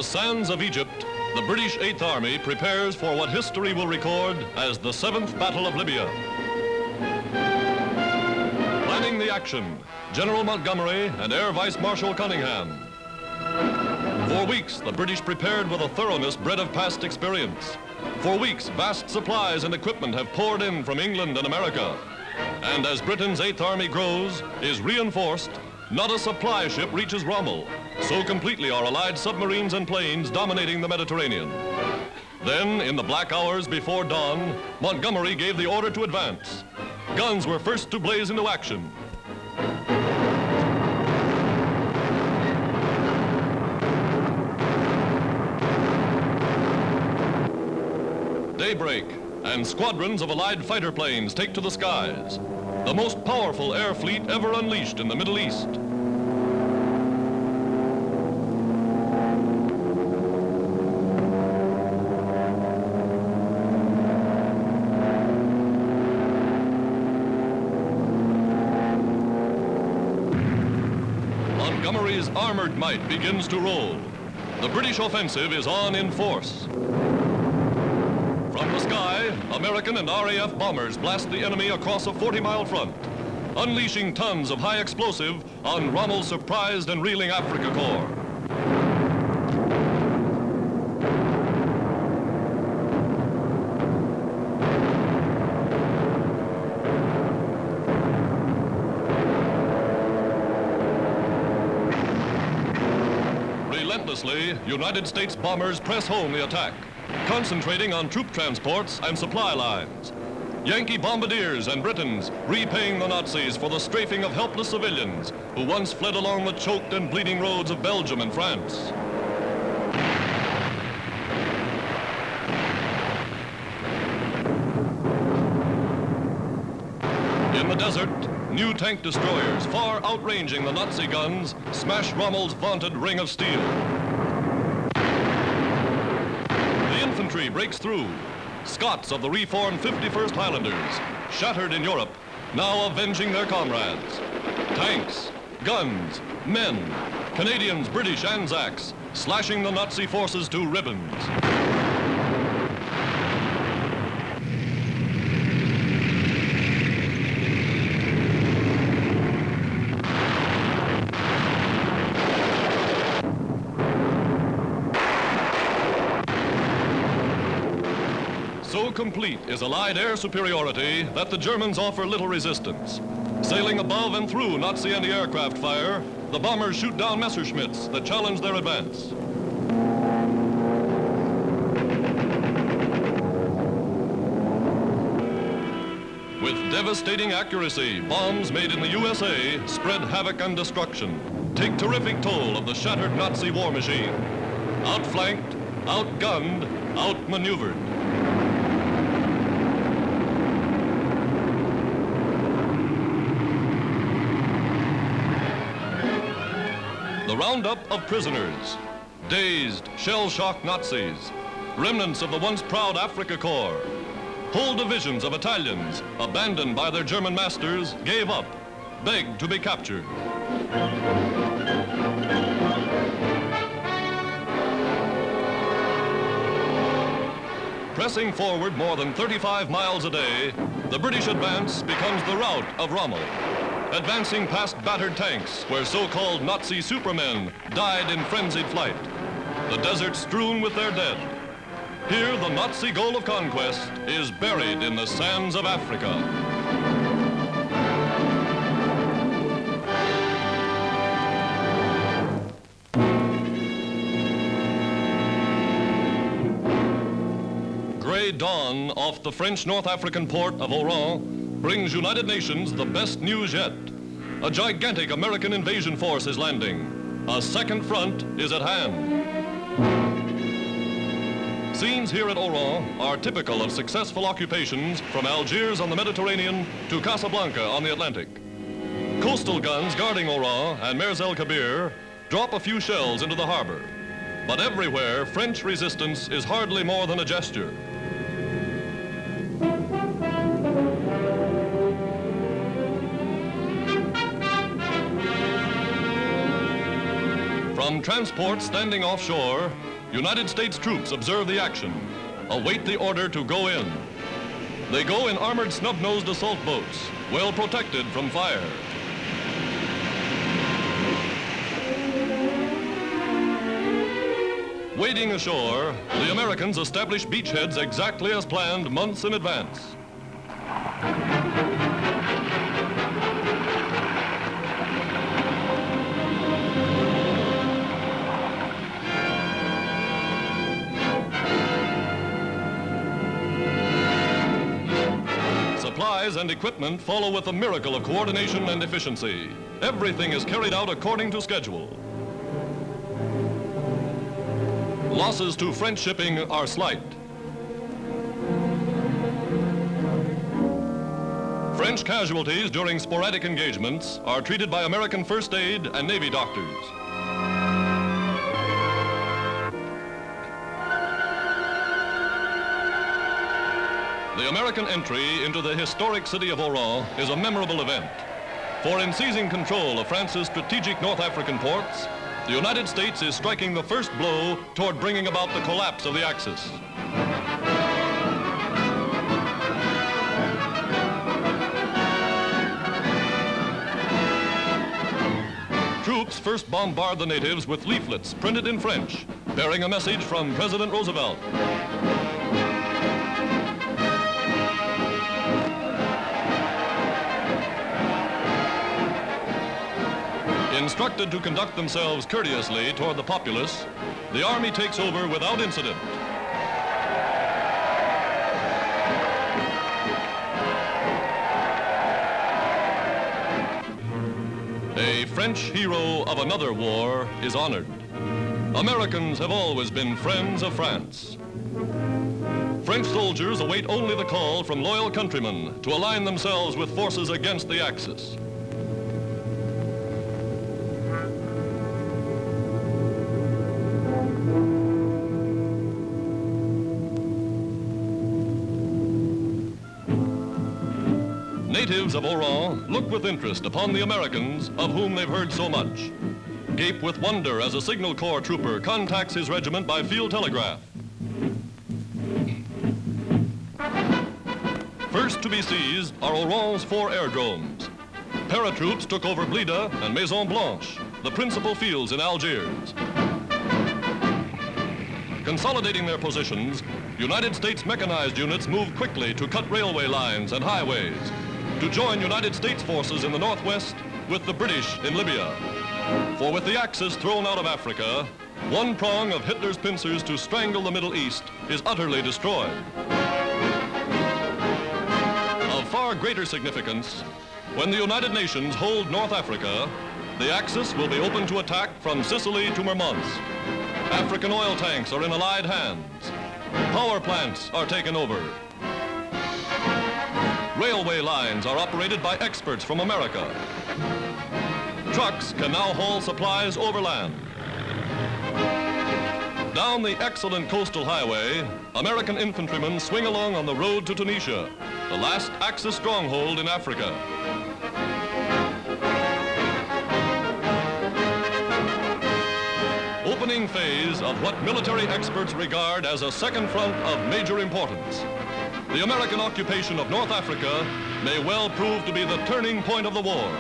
the sands of Egypt, the British 8th Army prepares for what history will record as the 7th Battle of Libya. Planning the action, General Montgomery and Air Vice Marshal Cunningham. For weeks, the British prepared with a thoroughness bred of past experience. For weeks, vast supplies and equipment have poured in from England and America. And as Britain's 8th Army grows, is reinforced, not a supply ship reaches Rommel. So completely are Allied submarines and planes dominating the Mediterranean. Then, in the black hours before dawn, Montgomery gave the order to advance. Guns were first to blaze into action. Daybreak, and squadrons of Allied fighter planes take to the skies. The most powerful air fleet ever unleashed in the Middle East. Montgomery's armored might begins to roll. The British offensive is on in force. From the sky, American and RAF bombers blast the enemy across a 40-mile front, unleashing tons of high explosive on Rommel's surprised and reeling Africa Corps. Relentlessly, United States bombers press home the attack, concentrating on troop transports and supply lines. Yankee bombardiers and Britons repaying the Nazis for the strafing of helpless civilians who once fled along the choked and bleeding roads of Belgium and France. In the desert, new tank destroyers, far outranging the Nazi guns, smash Rommel's vaunted ring of steel. Infantry breaks through. Scots of the reformed 51st Highlanders, shattered in Europe, now avenging their comrades. Tanks, guns, men, Canadians, British, Anzacs, slashing the Nazi forces to ribbons. So complete is Allied air superiority that the Germans offer little resistance. Sailing above and through Nazi anti-aircraft fire, the bombers shoot down Messerschmitts that challenge their advance. With devastating accuracy, bombs made in the USA spread havoc and destruction, take terrific toll of the shattered Nazi war machine. Outflanked, outgunned, outmaneuvered. The roundup of prisoners, dazed, shell-shocked Nazis, remnants of the once proud Africa Corps. Whole divisions of Italians, abandoned by their German masters, gave up, begged to be captured. Pressing forward more than 35 miles a day, the British advance becomes the rout of Rommel. Advancing past battered tanks where so-called Nazi supermen died in frenzied flight. The desert strewn with their dead. Here, the Nazi goal of conquest is buried in the sands of Africa. Gray dawn off the French North African port of Oran brings United Nations the best news yet. A gigantic American invasion force is landing. A second front is at hand. Scenes here at Oran are typical of successful occupations from Algiers on the Mediterranean to Casablanca on the Atlantic. Coastal guns guarding Oran and Mers el Kabir drop a few shells into the harbor. But everywhere, French resistance is hardly more than a gesture. From transports standing offshore United States troops observe the action, await the order to go in. They go in armored snub-nosed assault boats, well protected from fire. Wading ashore, the Americans establish beachheads exactly as planned months in advance. Supplies and equipment follow with a miracle of coordination and efficiency. Everything is carried out according to schedule. Losses to French shipping are slight. French casualties during sporadic engagements are treated by American first aid and Navy doctors. The American entry into the historic city of Oran is a memorable event. For in seizing control of France's strategic North African ports, the United States is striking the first blow toward bringing about the collapse of the Axis. Troops first bombard the natives with leaflets printed in French, bearing a message from President Roosevelt. Instructed to conduct themselves courteously toward the populace, the army takes over without incident. A French hero of another war is honored. Americans have always been friends of France. French soldiers await only the call from loyal countrymen to align themselves with forces against the Axis. Natives of Oran look with interest upon the Americans of whom they've heard so much. Gape with wonder as a Signal Corps trooper contacts his regiment by field telegraph. First to be seized are Oran's 4 aerodromes. Paratroops took over Blida and Maison Blanche, the principal fields in Algiers. Consolidating their positions, United States mechanized units moved quickly to cut railway lines and highways, to join United States forces in the northwest with the British in Libya. For with the Axis thrown out of Africa, one prong of Hitler's pincers to strangle the Middle East is utterly destroyed. Of far greater significance, when the United Nations hold North Africa, the Axis will be open to attack from Sicily to Murmansk. African oil tanks are in Allied hands. Power plants are taken over. Railway lines are operated by experts from America. Trucks can now haul supplies overland. Down the excellent coastal highway, American infantrymen swing along on the road to Tunisia, the last Axis stronghold in Africa. Opening phase of what military experts regard as a second front of major importance. The American occupation of North Africa may well prove to be the turning point of the war.